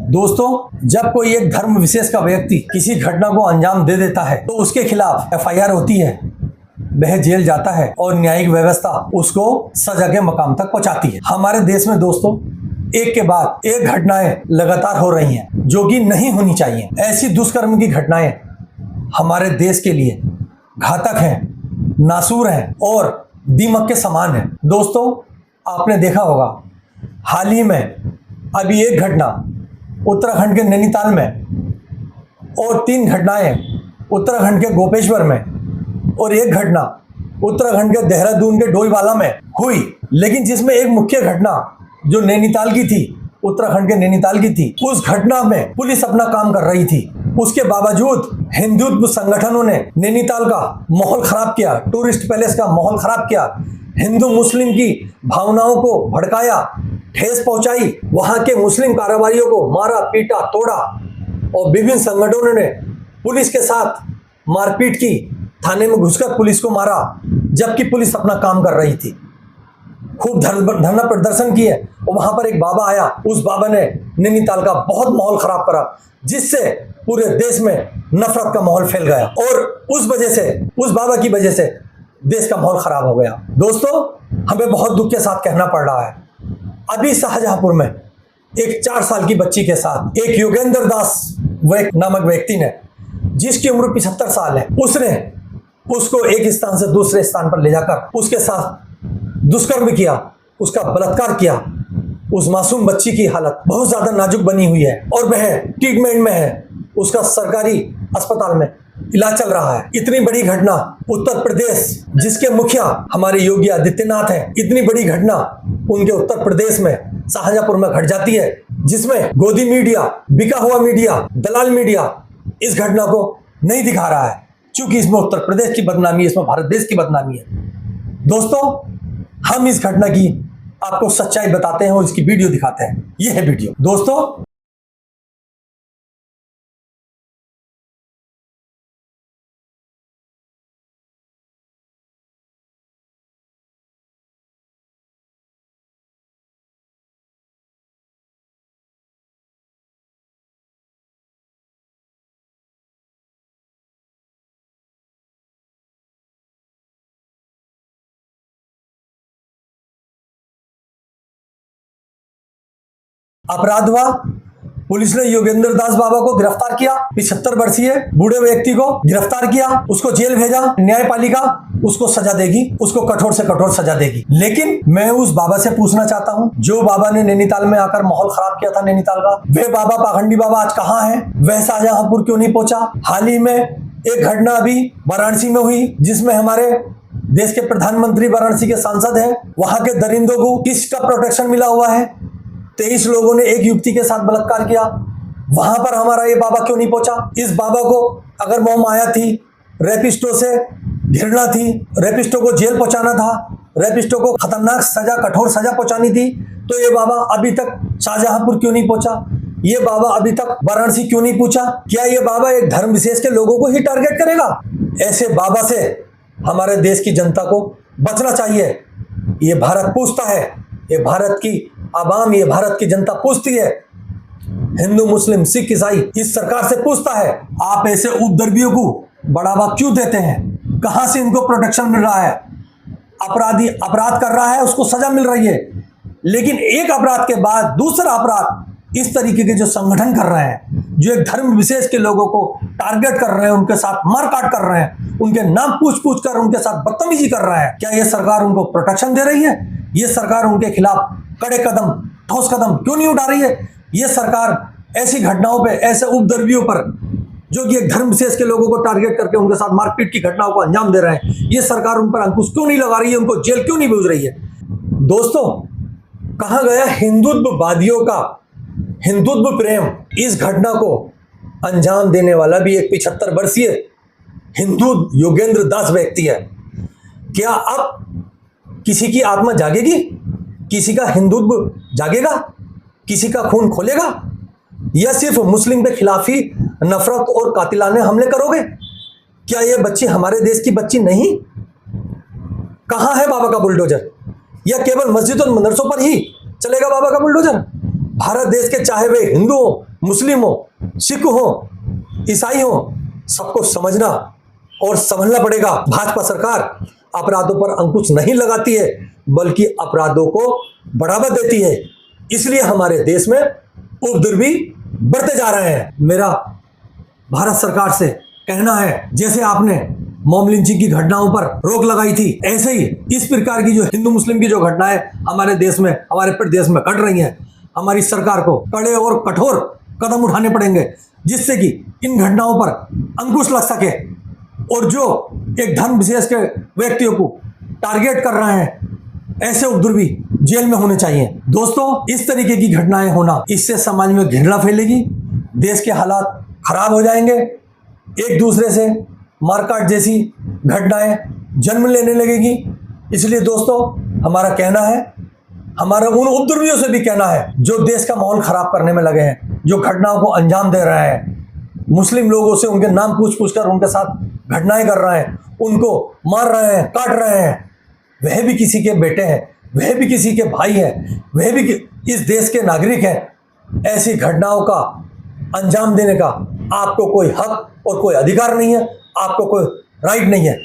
दोस्तों, जब कोई एक धर्म विशेष का व्यक्ति किसी घटना को अंजाम दे देता है तो उसके खिलाफ एफआईआर होती है, वह जेल जाता है और न्यायिक व्यवस्था उसको सजा के मकाम तक पहुंचाती है। हमारे देश में दोस्तों एक के बाद एक घटनाएं लगातार हो रही हैं जो कि नहीं होनी चाहिए। ऐसी दुष्कर्म की घटनाएं हमारे देश के लिए घातक हैं, नासूर हैं और दीमक के समान हैं। दोस्तों, आपने देखा होगा हाल ही में अभी एक घटना उत्तराखंड के नैनीताल में और 3 घटनाएं उत्तराखंड के गोपेश्वर में और एक घटना उत्तराखंड के देहरादून के डोईवाला में हुई। लेकिन जिसमें एक मुख्य घटना जो नैनीताल की थी, उत्तराखंड के नैनीताल की थी, उस घटना में पुलिस अपना काम कर रही थी। उसके बावजूद हिंदुत्व संगठनों ने नैनीताल का माहौल खराब किया, टूरिस्ट पैलेस का माहौल खराब किया, हिंदू मुस्लिम की भावनाओं को भड़काया, ठेस पहुंचाई, वहां के मुस्लिम कारोबारियों को मारा, पीटा, तोड़ा और विभिन्न संगठनों ने पुलिस के साथ मारपीट की, थाने में घुसकर पुलिस को मारा, जबकि पुलिस अपना काम कर रही थी। खूब धरना प्रदर्शन किए और वहां पर एक बाबा आया। उस बाबा ने नैनीताल का बहुत माहौल खराब करा, जिससे पूरे देश में नफरत का माहौल फैल गया और उस वजह से, उस बाबा की वजह से देश का माहौल खराब हो गया। दोस्तों, हमें बहुत दुख के साथ कहना पड़ रहा है, अभी शाहजहांपुर में एक 4 साल की बच्ची के साथ एक योगेंद्र दास नामक व्यक्ति ने, जिसकी उम्र 75 साल है, उसने उसको एक स्थान से दूसरे स्थान पर ले जाकर उसके साथ दुष्कर्म किया, उसका बलात्कार किया। उस मासूम बच्ची की हालत बहुत ज्यादा नाजुक बनी हुई है और वह ट्रीटमेंट में है, उसका सरकारी अस्पताल में इलाज चल रहा है। इतनी बड़ी घटना उत्तर प्रदेश, जिसके मुखिया हमारे योगी आदित्यनाथ हैं, इतनी बड़ी घटना उनके उत्तर प्रदेश में शाहजहांपुर में घट जाती है, जिसमें गोदी मीडिया, बिका हुआ मीडिया, दलाल मीडिया इस घटना को नहीं दिखा रहा है, क्योंकि इसमें उत्तर प्रदेश की बदनामी है, इसमें भारत देश की बदनामी है। दोस्तों, हम इस घटना की आपको सच्चाई बताते हैं और इसकी वीडियो दिखाते हैं। यह है वीडियो। दोस्तों, अपराध हुआ, पुलिस ने योगेंद्र दास बाबा को गिरफ्तार किया, 75 वर्षीय बूढ़े व्यक्ति को गिरफ्तार किया, उसको जेल भेजा। न्यायपालिका उसको सजा देगी, उसको कठोर से कठोर सजा देगी। लेकिन मैं उस बाबा से पूछना चाहता हूं, जो बाबा ने नैनीताल में आकर माहौल खराब किया था नैनीताल का, वे बाबा, पाखंडी बाबा आज कहाँ है? वह शाहजहांपुर क्यों नहीं पहुंचा? हाल ही में एक घटना अभी वाराणसी में हुई, जिसमें हमारे देश के प्रधानमंत्री वाराणसी के सांसद है, वहां के दरिंदों को किसका प्रोटेक्शन मिला हुआ है? 23 लोगों ने एक युवती के साथ बलात्कार किया, वहां पर हमारा ये बाबा क्यों नहीं पहुंचा? इस बाबा को अगर मोह माया थी, रेपिस्टों से घृणा थी, रेपिस्टों को जेल पहुंचाना था, रेपिस्टों को खतरनाक सजा, कठोर सजा पहुंचानी थी, तो ये बाबा अभी तक शाहजहांपुर क्यों नहीं पहुंचा? ये बाबा अभी तक वाराणसी क्यों नहीं पहुंचा? क्या ये बाबा एक धर्म विशेष के लोगों को ही टारगेट करेगा? ऐसे बाबा से हमारे देश की जनता को बचना चाहिए। ये भारत पूछता है, ये भारत की आवाम, ये भारत की जनता पूछती है, हिंदू, मुस्लिम, सिख, ईसाई इस सरकार से पूछता है, आप ऐसे उपद्रवियों को बढ़ावा क्यों देते हैं? कहां से इनको प्रोटेक्शन मिल रहा है? अपराधी अपराध कर रहा है, उसको सजा मिल रही है, लेकिन एक अपराध के बाद दूसरा अपराध इस तरीके के जो संगठन कर रहे हैं, जो एक धर्म विशेष के लोगों को टारगेट कर रहे हैं, उनके साथ मारकाट कर रहे हैं, उनके नाम पूछ पूछ कर उनके साथ बदतमीजी कर रहे हैं, क्या ये सरकार उनको प्रोटेक्शन दे रही है? ये सरकार उनके खिलाफ कड़े कदम, ठोस कदम क्यों नहीं उठा रही है? ये सरकार ऐसी घटनाओं पे, ऐसे उपद्रवियों पर, जो कि एक धर्म विशेष के लोगों को टारगेट करके उनके साथ मारपीट की घटनाओं को अंजाम दे रहे हैं, ये सरकार उन पर अंकुश क्यों नहीं लगा रही है? उनको जेल क्यों नहीं भेज रही है? दोस्तों, कहां गया हिंदुत्ववादियों का हिंदुत्व प्रेम? इस घटना को अंजाम देने वाला भी एक 75 वर्षीय हिंदू योगेंद्र दास व्यक्ति है। क्या अब किसी की आत्मा जागेगी? किसी का हिंदुत्व जागेगा? किसी का खून खोलेगा? या सिर्फ मुस्लिम के खिलाफ ही नफरत और कातिलाने हमले करोगे? क्या ये बच्ची हमारे देश की बच्ची नहीं? कहां है बाबा का बुलडोजर? या केवल मस्जिद और मदरसों पर ही चलेगा बाबा का बुलडोजर? भारत देश के चाहे वे हिंदू हो, मुस्लिम हो, सिख हो, ईसाई हो, सबको समझना और समझना पड़ेगा। भाजपा सरकार अपराधों पर अंकुश नहीं लगाती है, बल्कि अपराधों को बढ़ावा देती है। इसलिए हमारे देश में उपद्रव भी बढ़ते जा रहे हैं। मेरा भारत सरकार से कहना है, जैसे आपने मॉब लिंचिंग की घटनाओं पर रोक लगाई थी, ऐसे ही इस प्रकार की जो हिंदू मुस्लिम की जो घटनाएं हमारे देश में, हमारे प्रदेश में घट रही हैं, हमारी सरकार को कड़े और कठोर कदम उठाने पड़ेंगे, जिससे कि इन घटनाओं पर अंकुश लग सके और जो एक धर्म विशेष के व्यक्तियों को टारगेट कर रहे हैं, ऐसे उपद्रवी जेल में होने चाहिए। दोस्तों, इस तरीके की घटनाएं होना, इससे समाज में घृणा फैलेगी, देश के हालात खराब हो जाएंगे, एक दूसरे से मारकाट जैसी घटनाएं जन्म लेने लगेगी। इसलिए दोस्तों, हमारा कहना है, हमारा उन उपद्रवियों से भी कहना है जो देश का माहौल खराब करने में लगे हैं, जो घटनाओं को अंजाम दे रहे हैं, मुस्लिम लोगों से उनके नाम पूछ कर उनके साथ घटनाएं कर रहे हैं, उनको मार रहे हैं, काट रहे हैं, वह भी किसी के बेटे हैं, वह भी किसी के भाई हैं, वह भी इस देश के नागरिक हैं। ऐसी घटनाओं का अंजाम देने का आपको कोई हक और कोई अधिकार नहीं है, आपको कोई राइट नहीं है।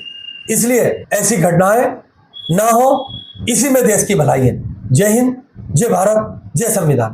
इसलिए ऐसी घटनाएं ना हो, इसी में देश की भलाई है। जय हिंद, जय भारत, जय संविधान।